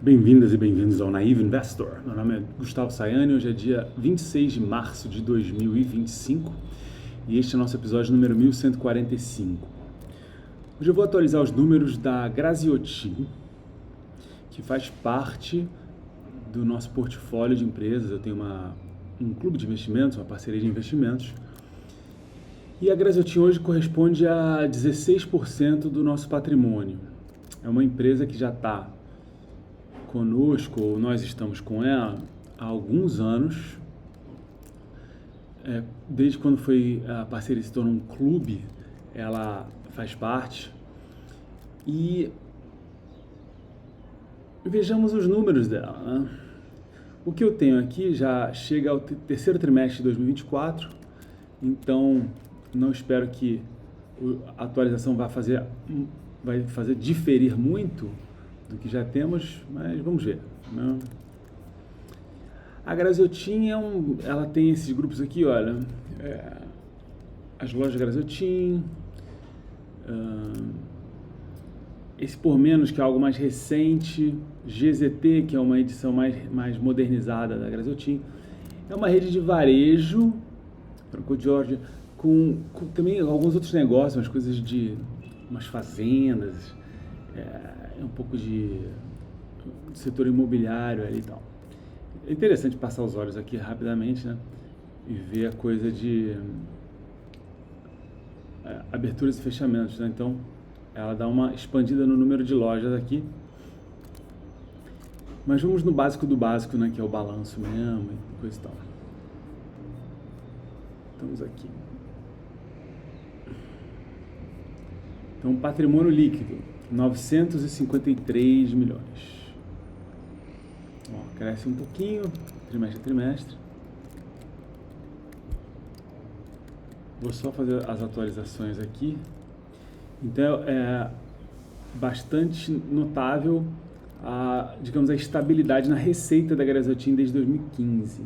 Bem-vindas e bem-vindos ao Naive Investor. Meu nome é Gustavo Sayani, hoje é dia 26 de março de 2025 e este é o nosso episódio número 1145. Hoje eu vou atualizar os números da Graziotin, que faz parte do nosso portfólio de empresas. Eu tenho um clube de investimentos, uma parceria de investimentos, e a Graziotin hoje corresponde a 16% do nosso patrimônio. É uma empresa que já está conosco, ou nós estamos com ela há alguns anos, desde quando a parceria se tornou um clube, ela faz parte. E vejamos os números dela, né? O que eu tenho aqui já chega ao terceiro trimestre de 2024, então não espero que a atualização vai fazer diferir muito do que já temos, mas vamos ver, né? A Graziotin ela tem esses grupos aqui, olha, as lojas Graziotin, esse Por Menos, que é algo mais recente, GZT, que é uma edição mais modernizada da Graziotin, é uma rede de varejo, Franco Jorge, com também alguns outros negócios, umas coisas de umas fazendas, um pouco de setor imobiliário ali e tal. É interessante passar os olhos aqui rapidamente, né? E ver a coisa de aberturas e fechamentos, né? Então, ela dá uma expandida no número de lojas aqui. Mas vamos no básico do básico, né? Que é o balanço mesmo e coisa e tal. Estamos aqui. Então, patrimônio líquido, 953 milhões. Ó, cresce um pouquinho, trimestre a trimestre. Vou só fazer as atualizações aqui. Então, é bastante notável digamos, a estabilidade na receita da Graziotin desde 2015.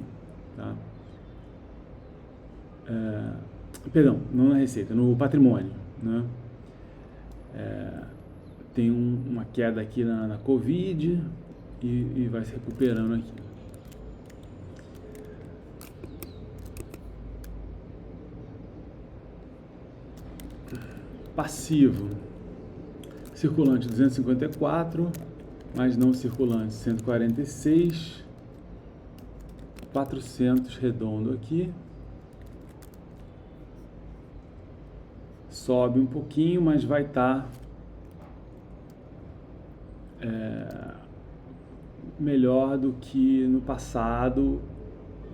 Tá? Perdão, não na receita, no patrimônio, né? Tem uma queda aqui na Covid e vai se recuperando aqui. Passivo, circulante 254, mais não circulante 146, 400 redondo aqui. Sobe um pouquinho, mas vai estar melhor do que no passado,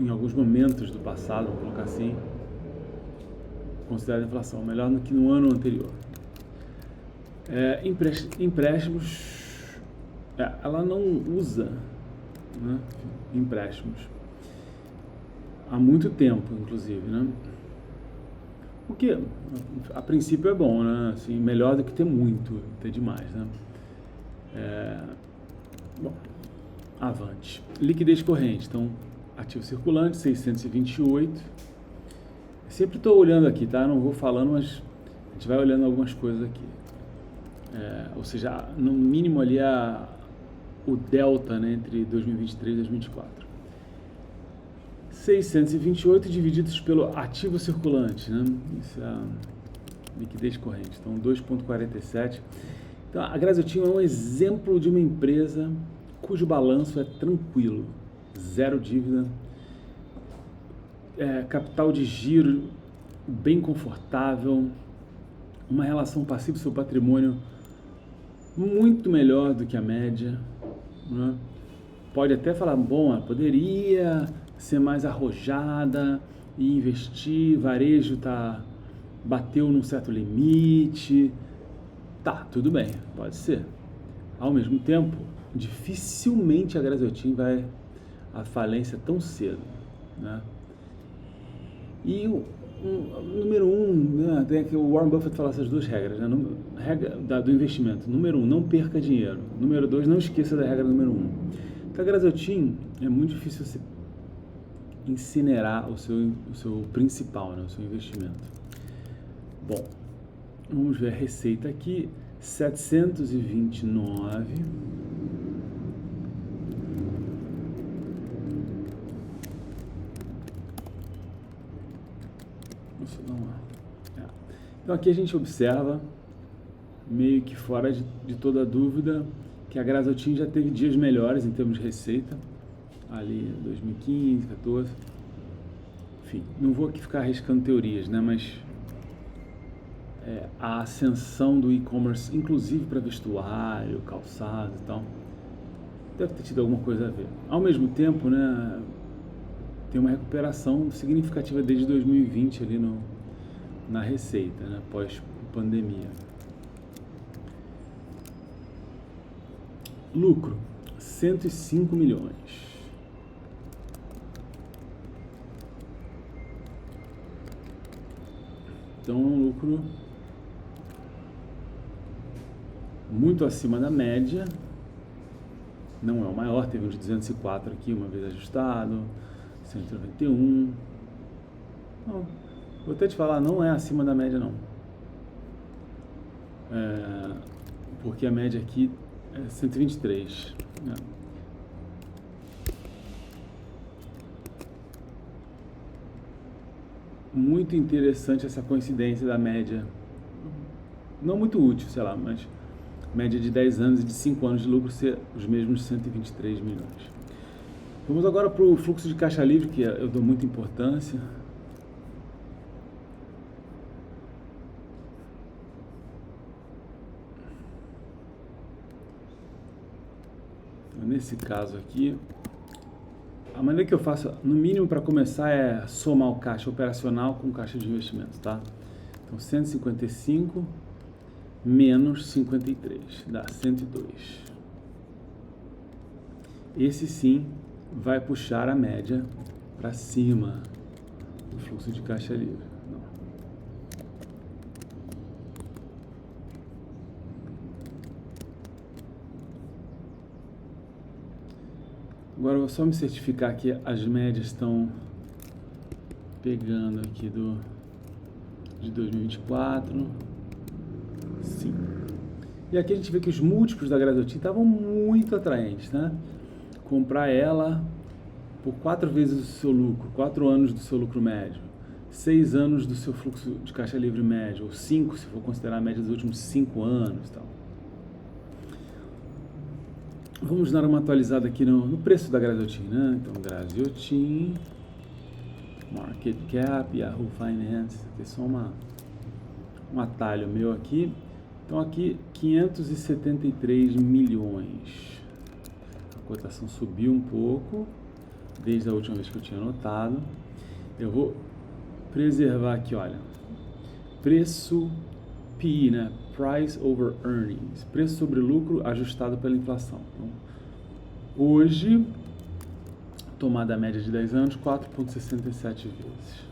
em alguns momentos do passado, vamos colocar assim, considerada a inflação, melhor do que no ano anterior. Empréstimos, ela não usa, né, empréstimos há muito tempo, inclusive, né? O que a princípio é bom, né? Assim, melhor do que ter muito, ter demais, né? Bom, avante. Liquidez corrente, então, ativo circulante, 628. Sempre estou olhando aqui, tá? Não vou falando, mas a gente vai olhando algumas coisas aqui. Ou seja, no mínimo ali o delta, né, entre 2023 e 2024. 628 divididos pelo ativo circulante, né? Isso é a liquidez corrente, então 2,47. Então, a Graziotin é um exemplo de uma empresa cujo balanço é tranquilo, zero dívida, capital de giro bem confortável, uma relação passivo seu patrimônio muito melhor do que a média, né? Pode até falar, bom, poderia ser mais arrojada e investir, varejo bateu num certo limite, tá, tudo bem, pode ser. Ao mesmo tempo, dificilmente a Graziotin vai à falência tão cedo, né? E o número 1, né, tem aqui o Warren Buffett fala essas duas regras, né? Regra do investimento. Número 1, não perca dinheiro. Número 2, não esqueça da regra número 1. Então, a Graziotin é muito difícil você incinerar o seu principal, né, o seu investimento. Bom, vamos ver a receita aqui, 729, Então aqui a gente observa, meio que fora de toda dúvida, que a Graziotin já teve dias melhores em termos de receita, ali 2015, 14, enfim, não vou aqui ficar arriscando teorias, né, mas a ascensão do e-commerce, inclusive para vestuário, calçado e tal, deve ter tido alguma coisa a ver. Ao mesmo tempo, né, tem uma recuperação significativa desde 2020 ali na receita, né, pós-pandemia. Lucro, 105 milhões. Então, um lucro muito acima da média. Não é o maior, teve um de 204 aqui, uma vez ajustado, 191. Não, vou até te falar, não é acima da média não. Porque a média aqui é 123. Né? Muito interessante essa coincidência da média. Não muito útil, sei lá, mas média de 10 anos e de 5 anos de lucro ser os mesmos 123 milhões. Vamos agora para o fluxo de caixa livre, que eu dou muita importância. Nesse caso aqui, a maneira que eu faço, no mínimo para começar, é somar o caixa operacional com o caixa de investimentos, tá? Então, 155 menos 53, dá 102. Esse sim vai puxar a média para cima do fluxo de caixa livre. Não. Agora eu vou só me certificar que as médias estão pegando aqui de 2024. Sim. E aqui a gente vê que os múltiplos da Graziotin estavam muito atraentes, né? Comprar ela por 4 vezes o seu lucro, 4 anos do seu lucro médio, 6 anos do seu fluxo de caixa livre médio, ou 5 se for considerar a média dos últimos 5 anos e tal. Vamos dar uma atualizada aqui no preço da Graziotin, né? Então, Graziotin, Market Cap, Yahoo Finance, tem só um atalho meu aqui. Então, aqui, 573 milhões. A cotação subiu um pouco, desde a última vez que eu tinha anotado. Eu vou preservar aqui, olha, preço PE, né? Price over Earnings, preço sobre lucro ajustado pela inflação. Então, hoje, tomada média de 10 anos, 4,67 vezes.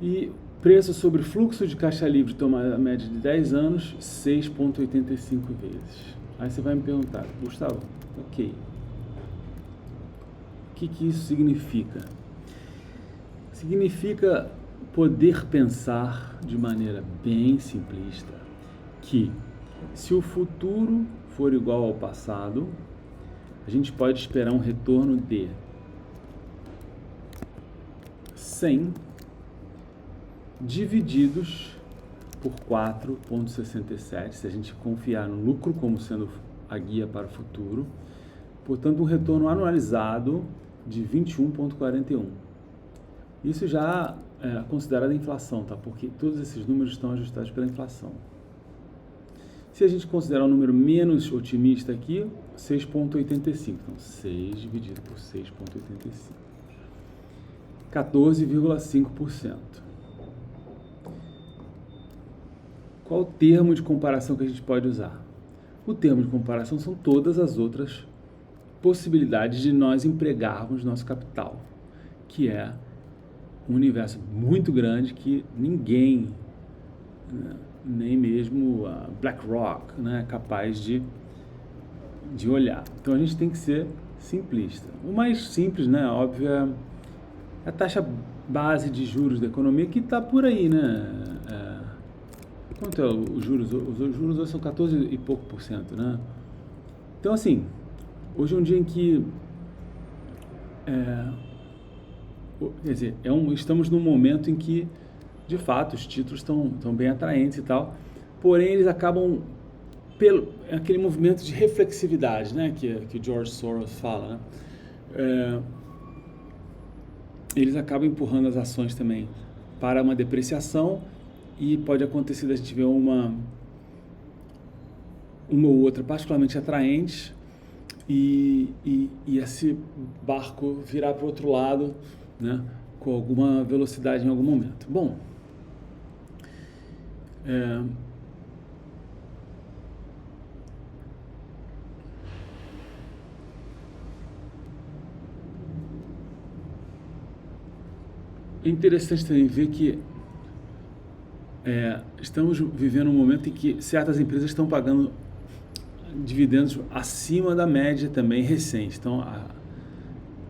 E preço sobre fluxo de caixa livre, tomada média de 10 anos, 6,85 vezes. Aí você vai me perguntar, Gustavo, ok, o que isso significa? Significa poder pensar de maneira bem simplista que se o futuro for igual ao passado, a gente pode esperar um retorno de 100 divididos por 4,67, se a gente confiar no lucro como sendo a guia para o futuro, portanto um retorno anualizado de 21,41. Isso já é considerado inflação, tá? Porque todos esses números estão ajustados pela inflação. Se a gente considerar um número menos otimista aqui, 6,85. Então, 6 dividido por 6,85. 14,5%. Qual o termo de comparação que a gente pode usar? O termo de comparação são todas as outras possibilidades de nós empregarmos nosso capital, que é um universo muito grande que ninguém, né, nem mesmo a BlackRock, né, é capaz de olhar. Então a gente tem que ser simplista. O mais simples, né, óbvio, é a taxa base de juros da economia, que está por aí, né? Quanto é os juros? Os juros hoje são 14 e pouco por cento, né? Então, assim, hoje é um dia em que quer dizer, estamos num momento em que de fato, os títulos estão bem atraentes e tal, porém eles acabam pelo aquele movimento de reflexividade, né, que George Soros fala, né? Eles acabam empurrando as ações também para uma depreciação e pode acontecer da gente ver uma ou outra particularmente atraente e esse barco virar para o outro lado, né, com alguma velocidade em algum momento. Bom, é interessante também ver que estamos vivendo um momento em que certas empresas estão pagando dividendos acima da média também recente. Então,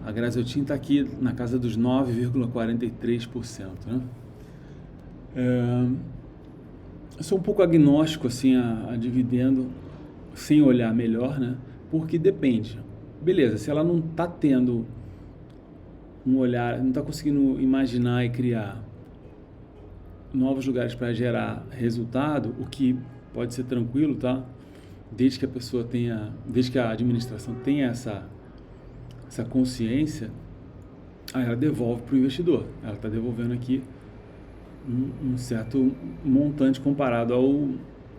a Graziotin está aqui na casa dos 9,43%. Né? Eu sou um pouco agnóstico assim, a dividendo, sem olhar melhor, né? Porque depende. Beleza, se ela não está tendo um olhar, não está conseguindo imaginar e criar novos lugares para gerar resultado, o que pode ser tranquilo, tá? Desde que a pessoa tenha, desde que a administração tenha essa consciência, aí ela devolve para o investidor. Ela está devolvendo aqui um certo montante comparado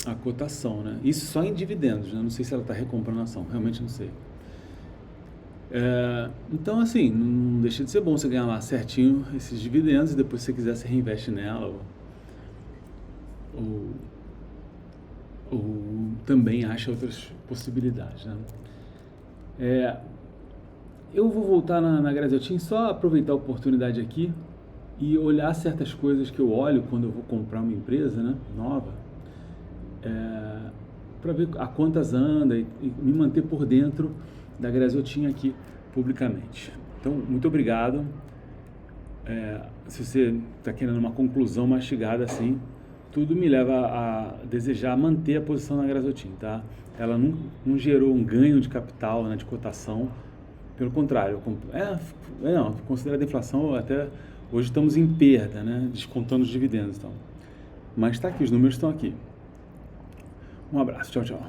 à cotação, né? Isso só em dividendos, né? Não sei se ela está recomprando a ação, realmente não sei. Então, assim, não deixa de ser bom você ganhar lá certinho esses dividendos e depois, se você quiser, você reinveste nela ou também acha outras possibilidades, né? Eu vou voltar na Graziotin, só aproveitar a oportunidade aqui e olhar certas coisas que eu olho quando eu vou comprar uma empresa, né, nova, para ver a quantas anda e me manter por dentro da Graziotin aqui publicamente. Então, muito obrigado. Se você está querendo uma conclusão mastigada assim, tudo me leva a desejar manter a posição na Graziotin, tá? Ela não gerou um ganho de capital, né, de cotação, pelo contrário, considerando a inflação, até hoje estamos em perda, né, descontando os dividendos, então. Mas está aqui, os números estão aqui. Um abraço, tchau, tchau.